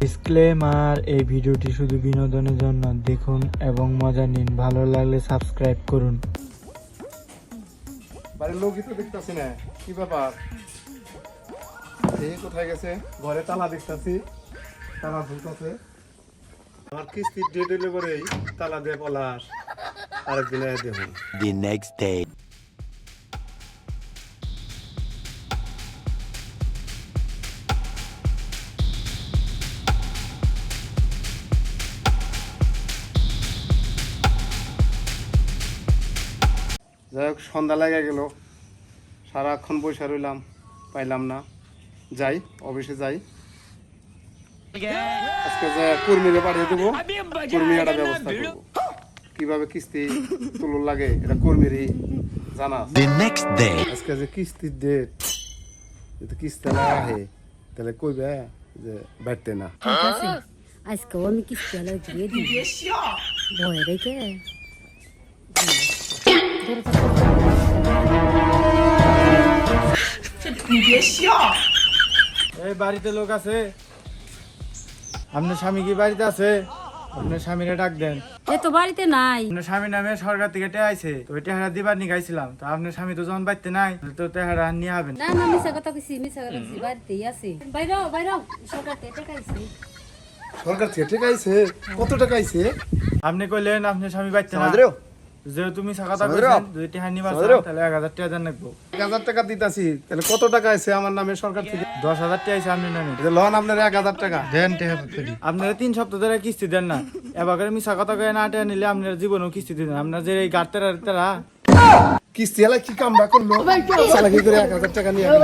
Disclaimer, এই ভিডিওটি শুধু বিনোদনের জন্য দেখুন এবং মজা নিন। ভালো লাগলে সাবস্ক্রাইব করুন। বাড়ির লোকই তো দেখতেছি না, কি ব্যাপার? কোথায় গেছে? ঘরে তালা দেখতেছি, তালা ঝুলতেছে। আমার কিস্তির ডেট এলে পরেই তালা দিয়ে পলাশ। আরেকদিন দেখুন। The next day. যাই হোক, সন্ধ্যা লেগে গেল, সারাক্ষণ বসে রইলাম, পাইলাম না। যাই অফিসে যাই, আজকে যা কর্মীরে পাঠিয়ে দেবো, কর্মী একটা ব্যবস্থা করবো। কিভাবে কিস্তি তুলুন লাগে এটা কর্মীরই জানা আছে। The next day. আজকে যে কিস্তির ডেট, যদি কিস্তি না আহে তাহলে কইবে যে বাড়তে না। ঠিক আছে, আজকে আমি কিস্তি হলে দিয়ে দিই ভয় রেখে এই বাড়িতে লোক আছে? আপনার স্বামী কি বাড়িতে আছে? আপনার স্বামীরে ডাক দেন। এ তো বাড়িতে নাই। আপনার স্বামী নামে সরকার থেকে টেহা আইছে, তো ওই টেহারা দিবার নিয়ে গাইছিলাম। তো আপনার স্বামী তো যখন বাড়িতে নাই, তো টেহারা নিয়ে আবেন। না না, মিছা কথা কইছি, মিছা কথা কইছি, বাড়িতেই আছে। বাইরে বাইরে সরকার থেকে টাকা আইছে। সরকার থেকে টাকা আইছে? কত টাকা আইছে? আপনি কইলেন আপনার স্বামী বাড়িতে না, যে তুমি কথা কইছেন যদি টেহা নিবার চান তাহলে 1000 টাকা দেন লাগবো। 1000 টাকা দিতাছি, তাহলে কত টাকা আইছে আমার নামে সরকার থেকে? 10,000 টাকা আইছে আপনার নামে। যে লোন আপনার 1000 টাকা দেন টেহা করি। আপনারা 3 সপ্তাহ ধরে কিস্তি দেন না, এবার মিছা কথা কয়ে না টেহা নিলে আপনার জীবনেও কিস্তি দিবেন। আপনার যে এই গাড়তেরা কিস্তি এলা কি কামড়া করলো, চালাকি করে 1000 টাকা নিয়ে গেল।